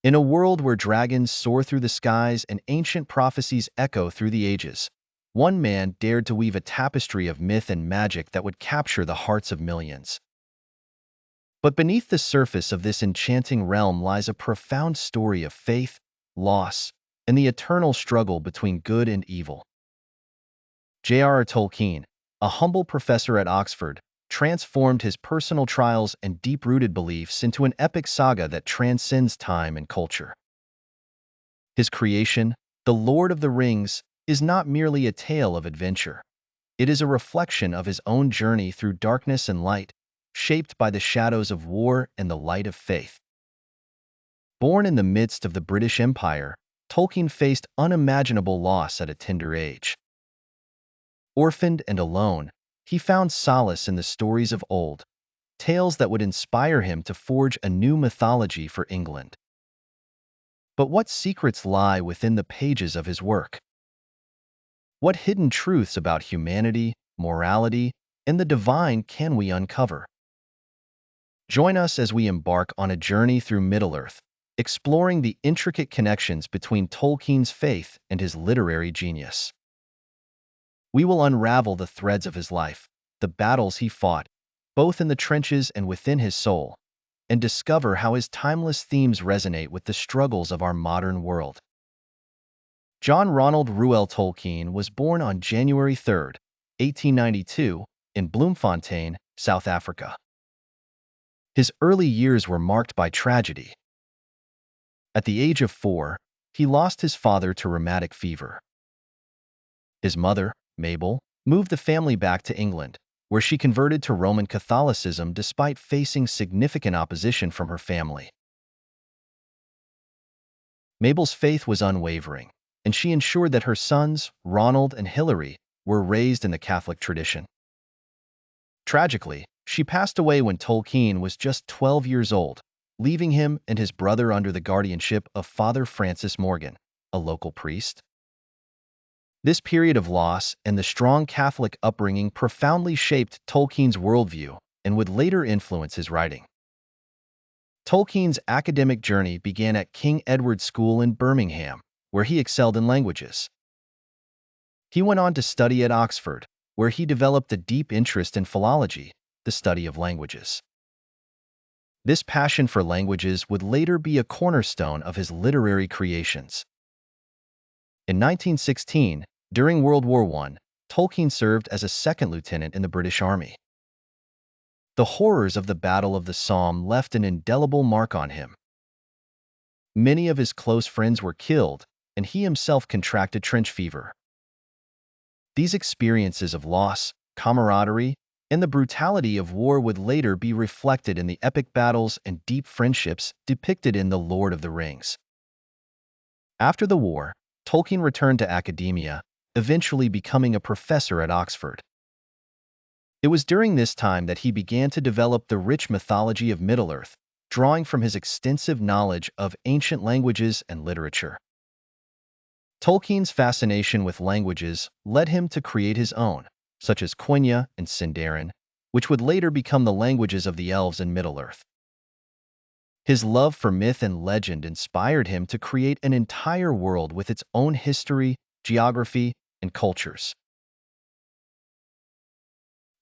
In a world where dragons soar through the skies and ancient prophecies echo through the ages, one man dared to weave a tapestry of myth and magic that would capture the hearts of millions. But beneath the surface of this enchanting realm lies a profound story of faith, loss, and the eternal struggle between good and evil. J.R.R. Tolkien, a humble professor at Oxford, transformed his personal trials and deep-rooted beliefs into an epic saga that transcends time and culture. His creation, The Lord of the Rings, is not merely a tale of adventure. It is a reflection of his own journey through darkness and light, shaped by the shadows of war and the light of faith. Born in the midst of the British Empire, Tolkien faced unimaginable loss at a tender age. Orphaned and alone, he found solace in the stories of old, tales that would inspire him to forge a new mythology for England. But what secrets lie within the pages of his work? What hidden truths about humanity, morality, and the divine can we uncover? Join us as we embark on a journey through Middle-earth, exploring the intricate connections between Tolkien's faith and his literary genius. We will unravel the threads of his life, the battles he fought, both in the trenches and within his soul, and discover how his timeless themes resonate with the struggles of our modern world. John Ronald Reuel Tolkien was born on January 3, 1892, in Bloemfontein, South Africa. His early years were marked by tragedy. At the age of 4, he lost his father to rheumatic fever. His mother, Mabel, moved the family back to England, where she converted to Roman Catholicism despite facing significant opposition from her family. Mabel's faith was unwavering, and she ensured that her sons, Ronald and Hilary, were raised in the Catholic tradition. Tragically, she passed away when Tolkien was just 12 years old, leaving him and his brother under the guardianship of Father Francis Morgan, a local priest. This period of loss and the strong Catholic upbringing profoundly shaped Tolkien's worldview and would later influence his writing. Tolkien's academic journey began at King Edward's School in Birmingham, where he excelled in languages. He went on to study at Oxford, where he developed a deep interest in philology, the study of languages. This passion for languages would later be a cornerstone of his literary creations. In 1916, during World War I, Tolkien served as a second lieutenant in the British Army. The horrors of the Battle of the Somme left an indelible mark on him. Many of his close friends were killed, and he himself contracted trench fever. These experiences of loss, camaraderie, and the brutality of war would later be reflected in the epic battles and deep friendships depicted in The Lord of the Rings. After the war, Tolkien returned to academia, eventually becoming a professor at Oxford. It was during this time that he began to develop the rich mythology of Middle-earth, drawing from his extensive knowledge of ancient languages and literature. Tolkien's fascination with languages led him to create his own, such as Quenya and Sindarin, which would later become the languages of the elves in Middle-earth. His love for myth and legend inspired him to create an entire world with its own history, geography, and cultures.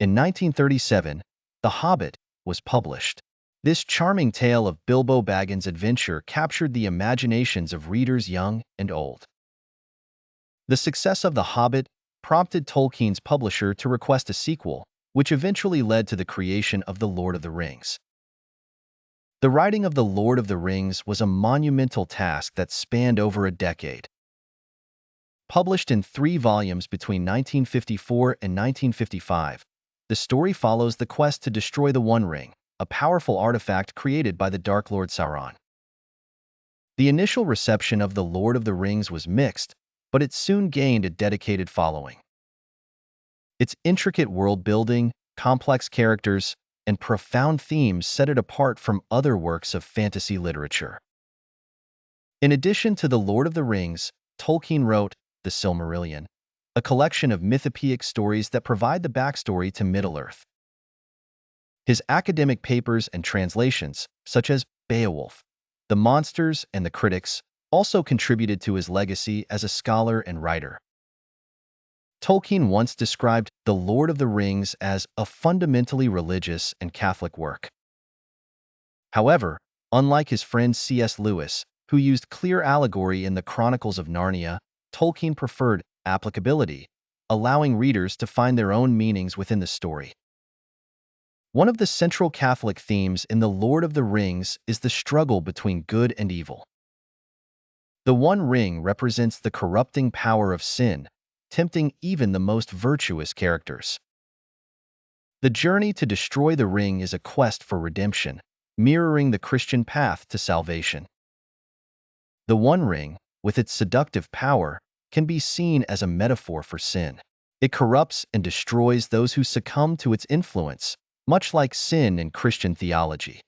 In 1937, The Hobbit was published. This charming tale of Bilbo Baggins' adventure captured the imaginations of readers young and old. The success of The Hobbit prompted Tolkien's publisher to request a sequel, which eventually led to the creation of The Lord of the Rings. The writing of The Lord of the Rings was a monumental task that spanned over a decade. Published in 3 volumes between 1954 and 1955, the story follows the quest to destroy the One Ring, a powerful artifact created by the Dark Lord Sauron. The initial reception of The Lord of the Rings was mixed, but it soon gained a dedicated following. Its intricate world-building, complex characters, and profound themes set it apart from other works of fantasy literature. In addition to The Lord of the Rings, Tolkien wrote The Silmarillion, a collection of mythopoeic stories that provide the backstory to Middle-earth. His academic papers and translations, such as Beowulf, The monsters and the critics also contributed to his legacy as a scholar and writer. Tolkien once described The Lord of the Rings as a fundamentally religious and Catholic work. However, unlike his friend C.S. Lewis, who used clear allegory in the Chronicles of Narnia, Tolkien preferred applicability, allowing readers to find their own meanings within the story. One of the central Catholic themes in The Lord of the Rings is the struggle between good and evil. The One Ring represents the corrupting power of sin, tempting even the most virtuous characters. The journey to destroy the ring is a quest for redemption, mirroring the Christian path to salvation. The One Ring, with its seductive power, can be seen as a metaphor for sin. It corrupts and destroys those who succumb to its influence, much like sin in Christian theology.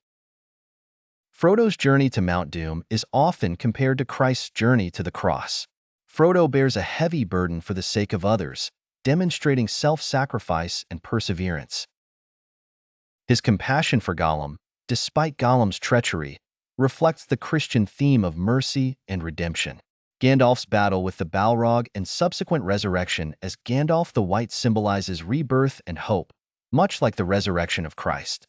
Frodo's journey to Mount Doom is often compared to Christ's journey to the cross. Frodo bears a heavy burden for the sake of others, demonstrating self-sacrifice and perseverance. His compassion for Gollum, despite Gollum's treachery, reflects the Christian theme of mercy and redemption. Gandalf's battle with the Balrog and subsequent resurrection as Gandalf the White symbolizes rebirth and hope, much like the resurrection of Christ.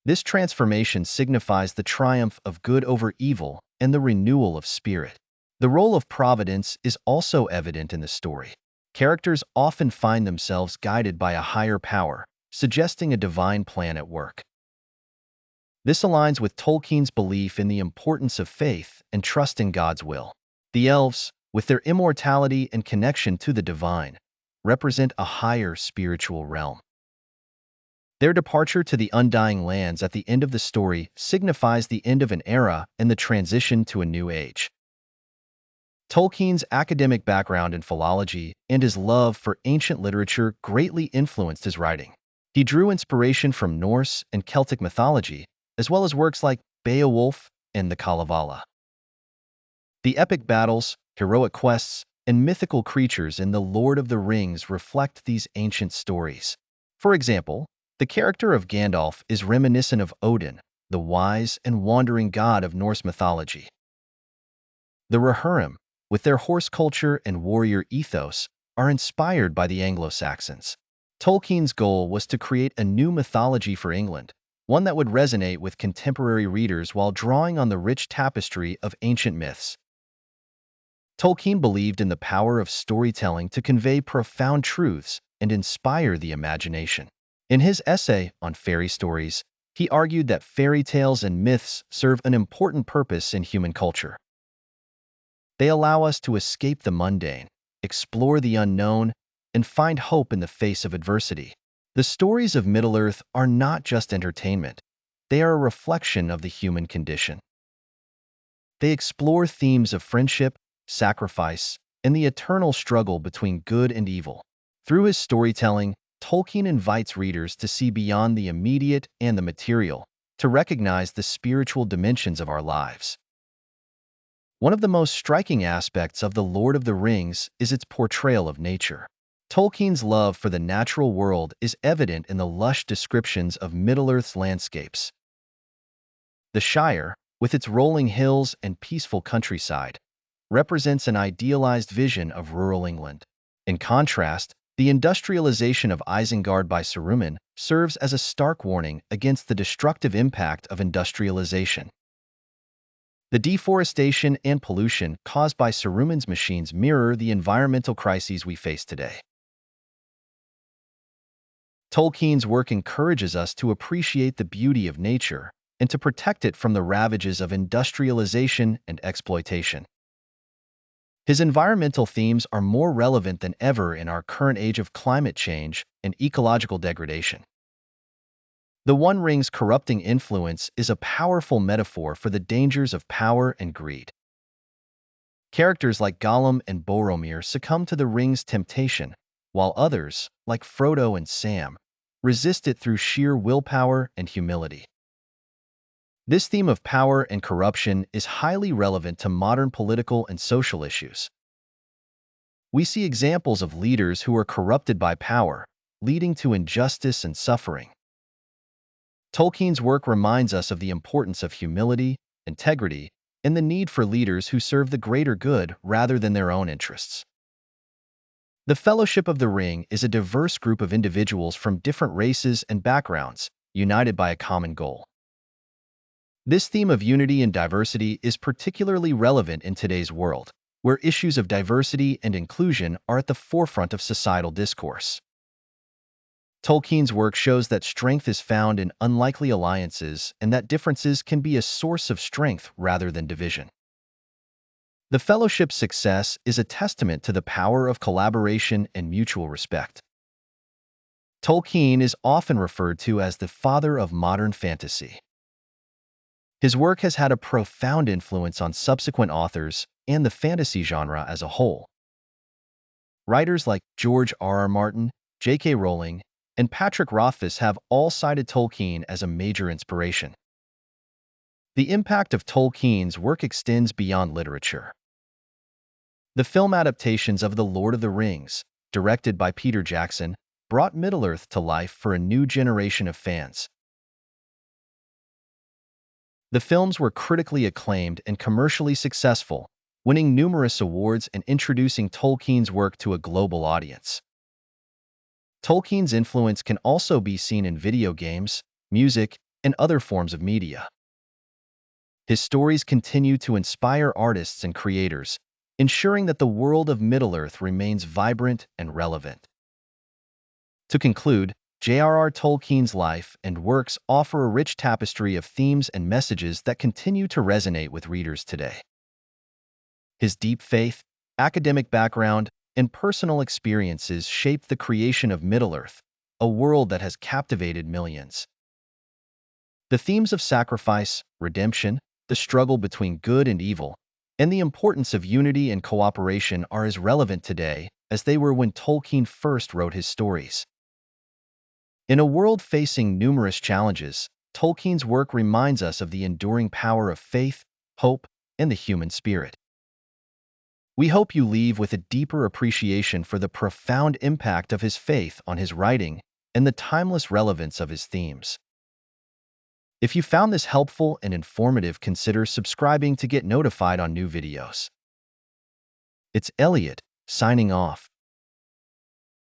This transformation signifies the triumph of good over evil and the renewal of spirit. The role of providence is also evident in the story. Characters often find themselves guided by a higher power, suggesting a divine plan at work. This aligns with Tolkien's belief in the importance of faith and trusting God's will. The elves, with their immortality and connection to the divine, represent a higher spiritual realm. Their departure to the Undying Lands at the end of the story signifies the end of an era and the transition to a new age. Tolkien's academic background in philology and his love for ancient literature greatly influenced his writing. He drew inspiration from Norse and Celtic mythology, as well as works like Beowulf and the Kalevala. The epic battles, heroic quests, and mythical creatures in The Lord of the Rings reflect these ancient stories. For example, the character of Gandalf is reminiscent of Odin, the wise and wandering god of Norse mythology. The Rohirrim, with their horse culture and warrior ethos, are inspired by the Anglo-Saxons. Tolkien's goal was to create a new mythology for England, one that would resonate with contemporary readers while drawing on the rich tapestry of ancient myths. Tolkien believed in the power of storytelling to convey profound truths and inspire the imagination. In his essay on fairy stories, he argued that fairy tales and myths serve an important purpose in human culture. They allow us to escape the mundane, explore the unknown, and find hope in the face of adversity. The stories of Middle-earth are not just entertainment. They are a reflection of the human condition. They explore themes of friendship, sacrifice, and the eternal struggle between good and evil. Through his storytelling, Tolkien invites readers to see beyond the immediate and the material, to recognize the spiritual dimensions of our lives. One of the most striking aspects of The Lord of the Rings is its portrayal of nature. Tolkien's love for the natural world is evident in the lush descriptions of Middle-earth's landscapes. The Shire, with its rolling hills and peaceful countryside, represents an idealized vision of rural England. In contrast, the industrialization of Isengard by Saruman serves as a stark warning against the destructive impact of industrialization. The deforestation and pollution caused by Saruman's machines mirror the environmental crises we face today. Tolkien's work encourages us to appreciate the beauty of nature and to protect it from the ravages of industrialization and exploitation. His environmental themes are more relevant than ever in our current age of climate change and ecological degradation. The One Ring's corrupting influence is a powerful metaphor for the dangers of power and greed. Characters like Gollum and Boromir succumb to the ring's temptation, while others, like Frodo and Sam, resist it through sheer willpower and humility. This theme of power and corruption is highly relevant to modern political and social issues. We see examples of leaders who are corrupted by power, leading to injustice and suffering. Tolkien's work reminds us of the importance of humility, integrity, and the need for leaders who serve the greater good rather than their own interests. The Fellowship of the Ring is a diverse group of individuals from different races and backgrounds, united by a common goal. This theme of unity and diversity is particularly relevant in today's world, where issues of diversity and inclusion are at the forefront of societal discourse. Tolkien's work shows that strength is found in unlikely alliances and that differences can be a source of strength rather than division. The Fellowship's success is a testament to the power of collaboration and mutual respect. Tolkien is often referred to as the father of modern fantasy. His work has had a profound influence on subsequent authors and the fantasy genre as a whole. Writers like George R.R. Martin, J.K. Rowling, and Patrick Rothfuss have all cited Tolkien as a major inspiration. The impact of Tolkien's work extends beyond literature. The film adaptations of The Lord of the Rings, directed by Peter Jackson, brought Middle-earth to life for a new generation of fans. The films were critically acclaimed and commercially successful, winning numerous awards and introducing Tolkien's work to a global audience. Tolkien's influence can also be seen in video games, music, and other forms of media. His stories continue to inspire artists and creators, ensuring that the world of Middle-earth remains vibrant and relevant. To conclude, J.R.R. Tolkien's life and works offer a rich tapestry of themes and messages that continue to resonate with readers today. His deep faith, academic background, and personal experiences shaped the creation of Middle-earth, a world that has captivated millions. The themes of sacrifice, redemption, the struggle between good and evil, and the importance of unity and cooperation are as relevant today as they were when Tolkien first wrote his stories. In a world facing numerous challenges, Tolkien's work reminds us of the enduring power of faith, hope, and the human spirit. We hope you leave with a deeper appreciation for the profound impact of his faith on his writing and the timeless relevance of his themes. If you found this helpful and informative, consider subscribing to get notified on new videos. It's Elliot, signing off.